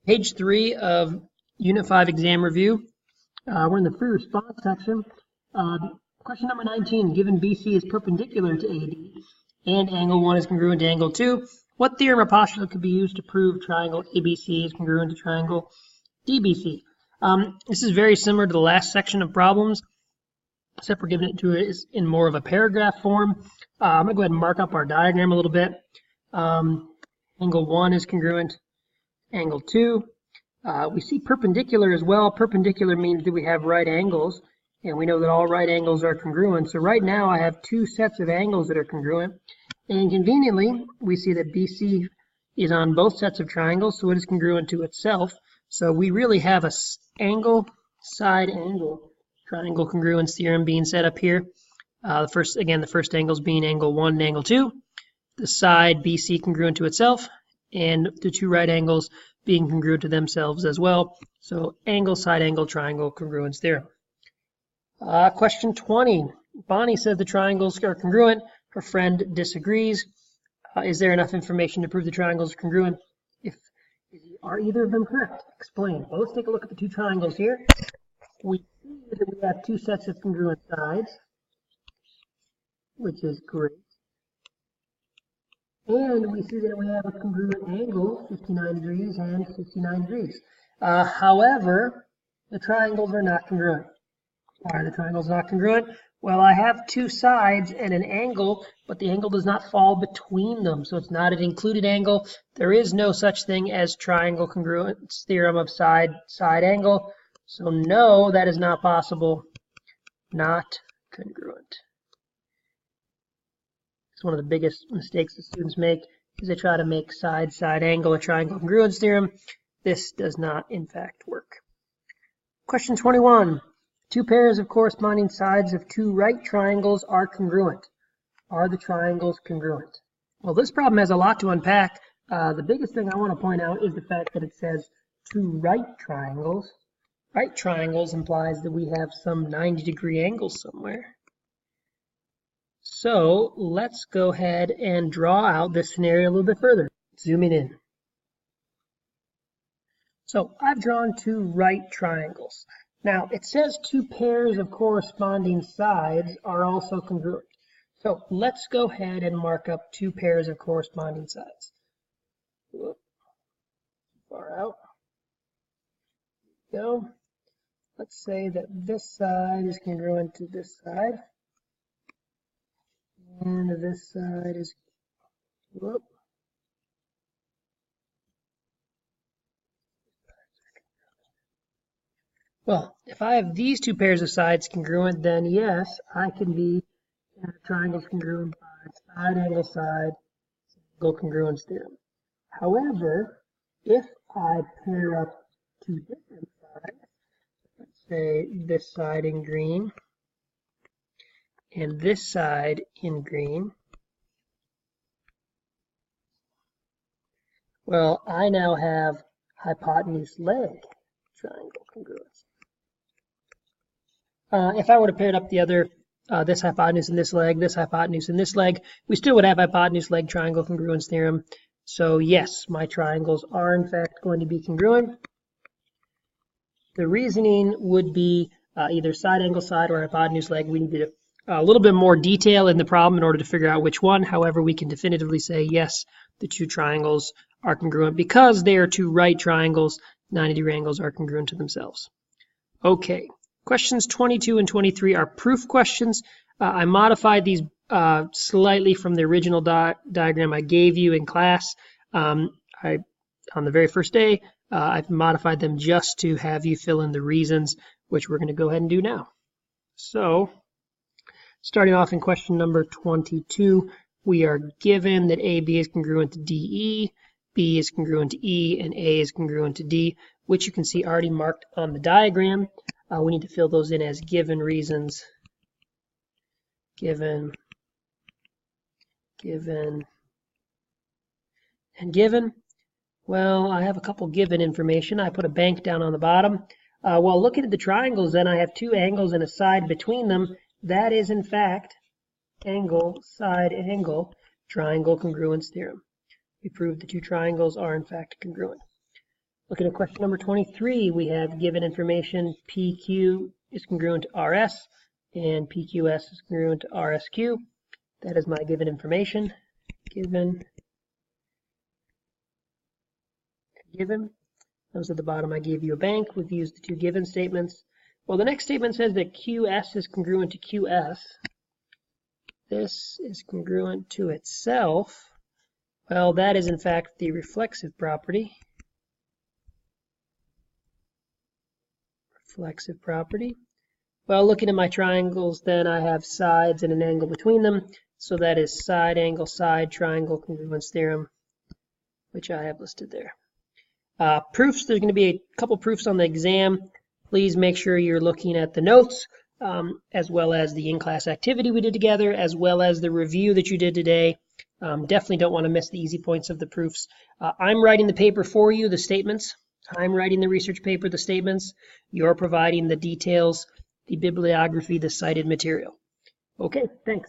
Page 3 of Unit 5 exam review. We're in the free response section. Question number 19, given BC is perpendicular to AD and angle 1 is congruent to angle 2, what theorem or postulate could be used to prove triangle ABC is congruent to triangle DBC? This is very similar to the last section of problems, except we're giving it to it in more of a paragraph form. I'm going to go ahead and mark up our diagram a little bit. Angle 1 is congruent angle 2. We see perpendicular as well. Perpendicular means that we have right angles, and we know that all right angles are congruent. So right now I have two sets of angles that are congruent, and conveniently we see that BC is on both sets of triangles, so it is congruent to itself. So we really have a angle, side angle, triangle congruence theorem being set up here. The first angles being angle 1 and angle 2, the side BC congruent to itself, and the two right angles being congruent to themselves as well. So angle, side angle, triangle congruence theorem. Question 20. Bonnie says the triangles are congruent. Her friend disagrees. Is there enough information to prove the triangles are congruent? Are either of them correct? Explain. Well, let's take a look at the two triangles here. We see that we have two sets of congruent sides, which is great. And we see that we have a congruent angle, 59 degrees and 59 degrees. However, the triangles are not congruent. Why are the triangles not congruent? Well, I have two sides and an angle, but the angle does not fall between them, so it's not an included angle. There is no such thing as triangle congruence theorem of side angle. So no, that is not possible. Not congruent. One of the biggest mistakes that students make is they try to make side angle a triangle congruence theorem. This does not, in fact, work. Question 21. Two pairs of corresponding sides of two right triangles are congruent. Are the triangles congruent? Well, this problem has a lot to unpack. The biggest thing I want to point out is the fact that it says two right triangles. Right triangles implies that we have some 90-degree angle somewhere. So let's go ahead and draw out this scenario a little bit further, zooming in. So I've drawn two right triangles. Now it says two pairs of corresponding sides are also congruent. So let's go ahead and mark up two pairs of corresponding sides. Whoop. Far out. There we go. Let's say that this side is congruent to this side. And this side is, whoop. Well, if I have these two pairs of sides congruent, then yes, I can be triangles congruent by side angle congruence theorem. However, if I pair up two different sides, let's say this side in green and this side in green, well, I now have hypotenuse leg triangle congruence. If I were to pair up the other, this hypotenuse and this hypotenuse and this leg, we still would have hypotenuse leg triangle congruence theorem. So yes, my triangles are in fact going to be congruent. The reasoning would be either side angle side or hypotenuse leg. We need a little bit more detail in the problem in order to figure out which one. However, we can definitively say yes, the two triangles are congruent because they are two right triangles. 90-degree angles are congruent to themselves. Okay, questions 22 and 23 are proof questions. I modified these slightly from the original diagram I gave you in class. On the very first day, I've modified them just to have you fill in the reasons, which we're going to go ahead and do now. So, starting off in question number 22, we are given that AB is congruent to DE, B is congruent to E, and A is congruent to D, which you can see already marked on the diagram. We need to fill those in as given reasons. Given, and given. Well, I have a couple given information. I put a bank down on the bottom. Well, looking at the triangles, then I have two angles and a side between them. That is, in fact, angle, side angle, triangle congruence theorem. We proved the two triangles are, in fact, congruent. Looking at question number 23, we have given information PQ is congruent to RS and PQS is congruent to RSQ. That is my given information. Given. Those at the bottom, I gave you a bank. We've used the two given statements. Well, the next statement says that QS is congruent to QS. This is congruent to itself. Well, that is in fact the reflexive property. Well, looking at my triangles, then I have sides and an angle between them. So that is side angle side triangle congruence theorem, which I have listed there. Proofs, there's going to be a couple proofs on the exam. Please make sure you're looking at the notes, as well as the in-class activity we did together, as well as the review that you did today. Definitely don't want to miss the easy points of the proofs. I'm writing the paper for you, the statements. I'm writing the research paper, the statements. You're providing the details, the bibliography, the cited material. Okay, thanks.